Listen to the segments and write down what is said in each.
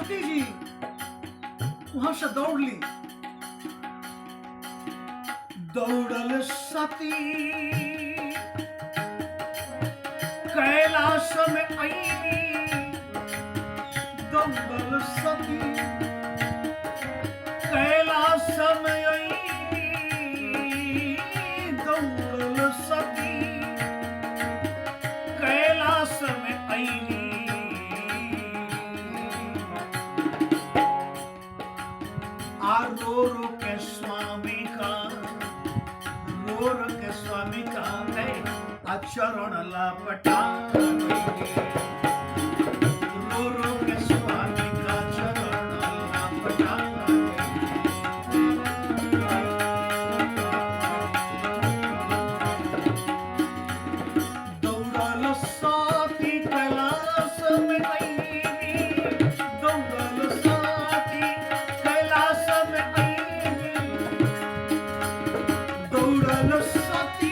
कुंती जी वहां से दौड़ ली। दौड़ल सती कैलाश में आईनी, दौड़ल सती कैलाश में आईनी, दौड़ल सती कैलाश में आईनी। आ रो रो के स्वामी का, रो रो के स्वामी का है चरण लपटा, रो रो के स्वामी का चरण लपटा। दौड़ल साथी कैलाश में आईनी, दौड़ल साथी कैलाश में आईनी, दौड़ल साथी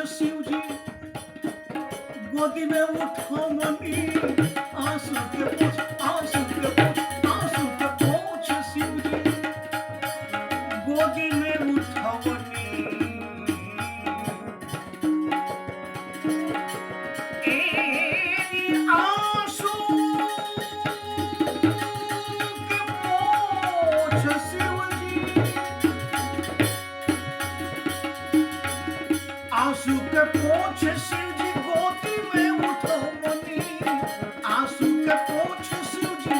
शिव जी गोदी में उठावनी, आंसू के पूछ, आंसू के पूछ, आंसू के पूछ शिव जी गोदी में उठावनी। आंसू के पूछ शिव जी, आंसू के पोछ शिव जी गोदी में उठावनी, आंसू के पोछ शिव जी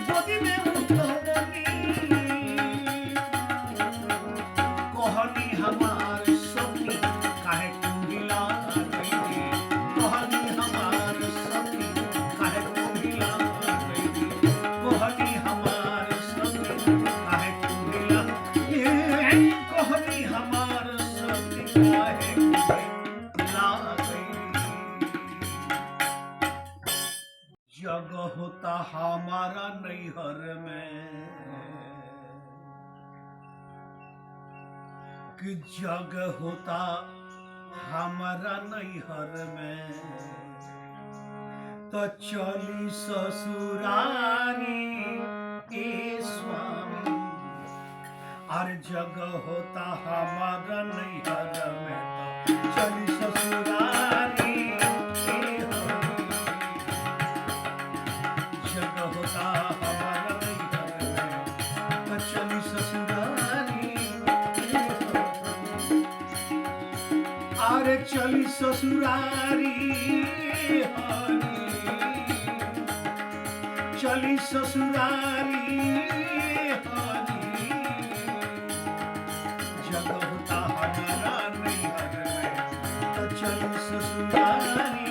गोदी में उठावनी। कहनी हमार सखी काहे कुंडिला गई, कहनी हमार सखी काहे कुंडिला गई, कहनी हमार सखी काहे कुंडिला, कहनी हमार सखी काहे जग होता हमारा नैहर में, कि जग होता हमारा नैहर में, तो चली ससुरारी ए स्वामी। और जग होता हमारा नैहर में, तो चली ससुरारी अरे चली ससुरारी, चली ससुरारी हरी, जग होता हमारा नैहर में, तो चली ससुरारी।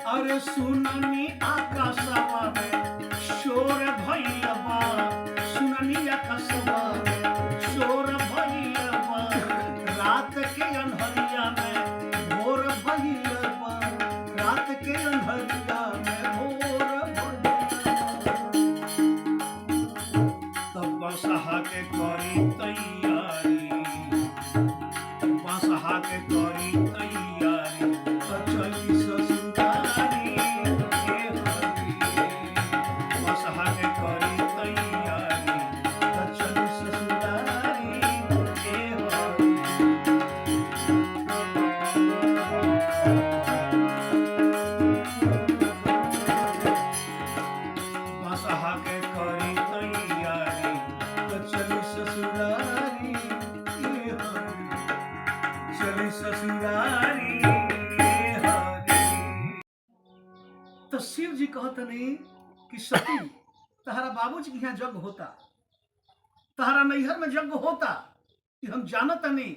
अरे सुननी आकाशवा में शोर भइल बा, सुननी आकाशवा में शोर भइल बा, रात के अन्हरिया में भोर भइल बा, रात के अन्हरिया में भोर भइल बा। तब बसहा के करी तैयारी, बसहा के करी तैयारी, तो चली ससुरारी। तो शिव जी कहतनी कि सती तहरा बाबूजी के यहाँ यज्ञ होता, तहरा नैहर में यज्ञ होता, कि हम जानत नहीं,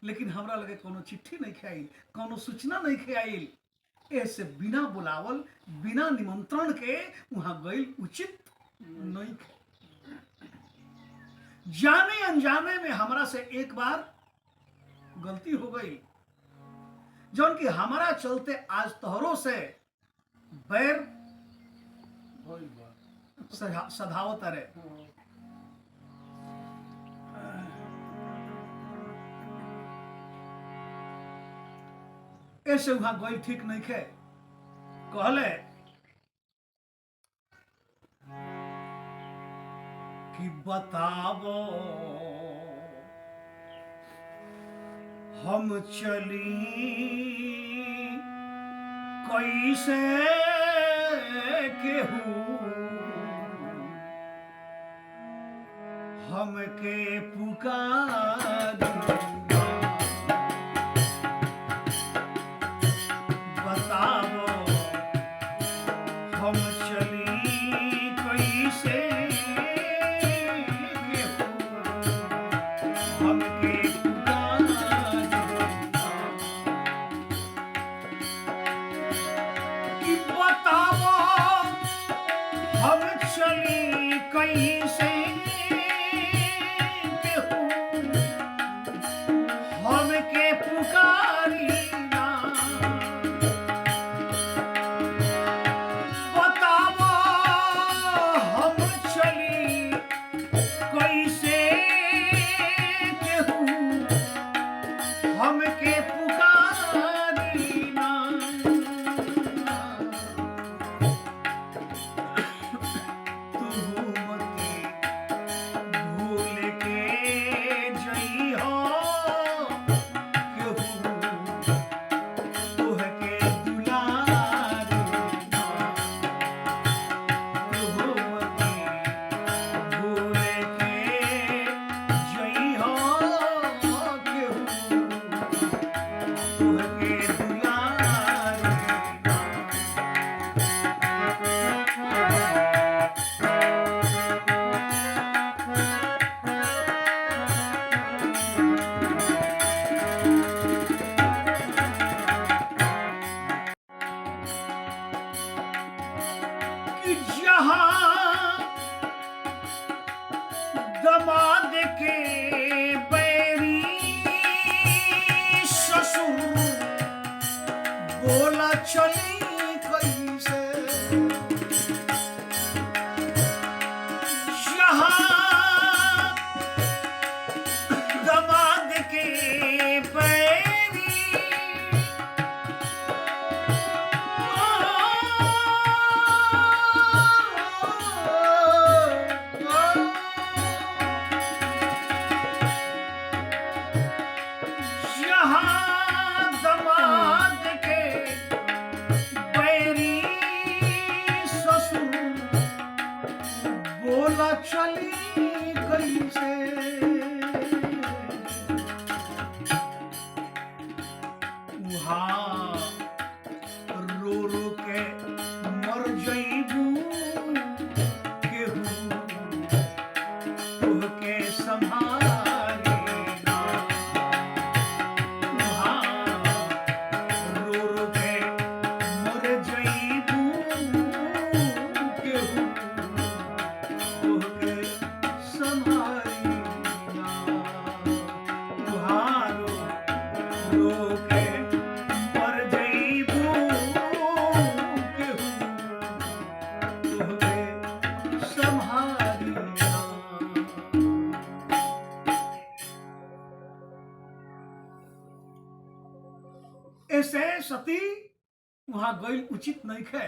लेकिन हमरा लगे कोनो चिट्ठी नहीं खाई, कोनो सूचना नहीं खाई। ऐसे बिना बुलावल बिना निमंत्रण के वहां गई उचित नहीं। जाने अनजाने में हमरा से एक बार गलती हो गई, जौन कि हमारा चलते आज तोहरों से बैर सधावत रहे। ऐसे वहां गई ठीक नहीं खे। कहले कि बतावो हम चली कैसे केहू हमके पुकार। बतावो हम चली कैसे हमके पुकार। कि बतावो हम चली कैसे हमके पुकारी। दमाद के बैरी ससुर बोला चली कैसे। जहाँ दमाद के बैरी दमाद के बैरी ससुर बोला चली कैसे। वहाँ रो रो के मर जईबू केहू तुहके संभाल। ऐसे सती वहां गई उचित नहीं है।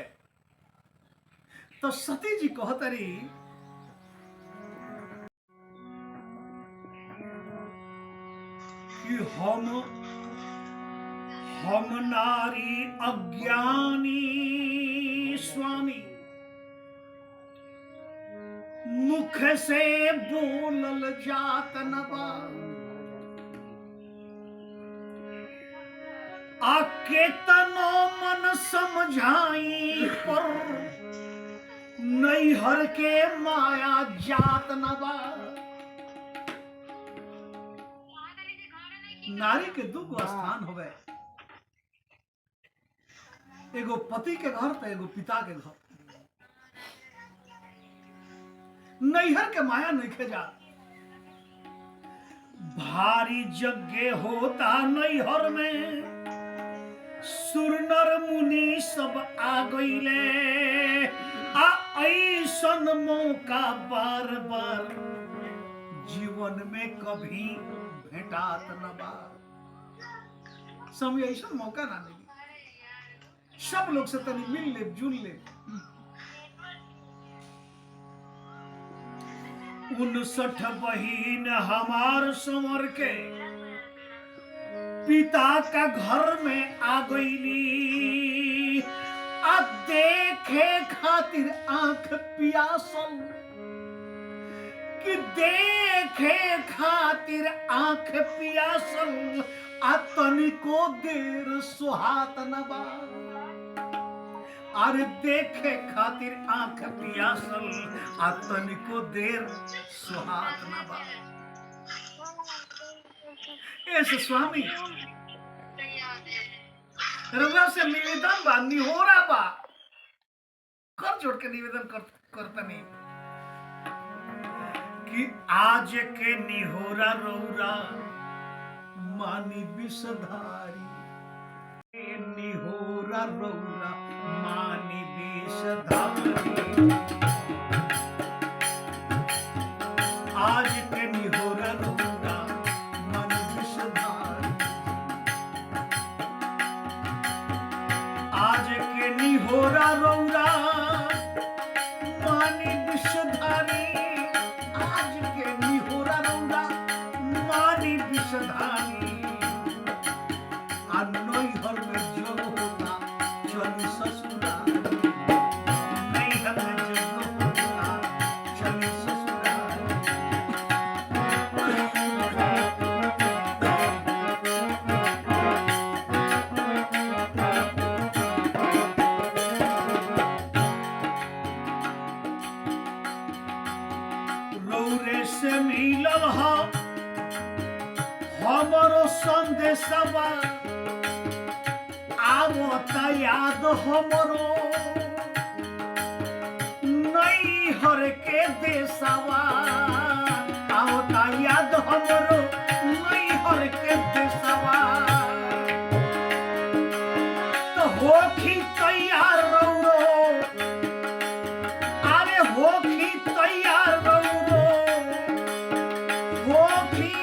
तो सती जी कहतरी कि हम नारी अज्ञानी स्वामी मुख से बोलल जात न बा। आके तनो मन समझाई समझाई पर नैहर के माया जात न बा। नारी के दू गो स्थान हो गए, एगो पति के घर पे एगो पिता के घर। नैहर के माया नहीं खेजा, भारी यज्ञ होता नैहर में, सुर नर मुनि सब आ गईले। आ ऐसन मौका बार बार जीवन में कभी भेटात न बा। समय ऐसा मौका ना मिली, सब लोग से तनी मिल ले जुल ले। 59 बहिन हमार संवर के पिता का घर में आ गईली। आ देखे खातिर आंख पियासल, कि देखे खातिर आंख पियासल। आ तनिको देर सुहात न बा। अरे देखे खातिर आंख पियासल, आ तनिको देर सुहात न बा। ऐसे स्वामी रउआ से निवेदन बा, निहोरा बा, कर जोड़ के निवेदन करतनी कि आज के निहोरा रौरा मानी विषधारी। निहोरा रौरा मानी विषधारी। आज के निहोरा रौरा मानी विषधारी। आज के निहोरा रौरा मानी विषधारी। आज के निहोरा रौरा मानी विषधारी। नैहर में जग होता चली ससुराल। नैहर में जग होता चली ससुराल। रौरे से मिलल हा हमरो संदेशवा। आवता याद हमरो नैहर के देशवा। आवता याद हमरो नैहर के देशवा। तो होखी तैयार रौरो, अरे होखी तैयार रौरो, होखी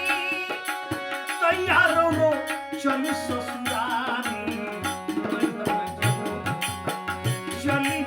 तैयार रौरो चली ससुरारी। चली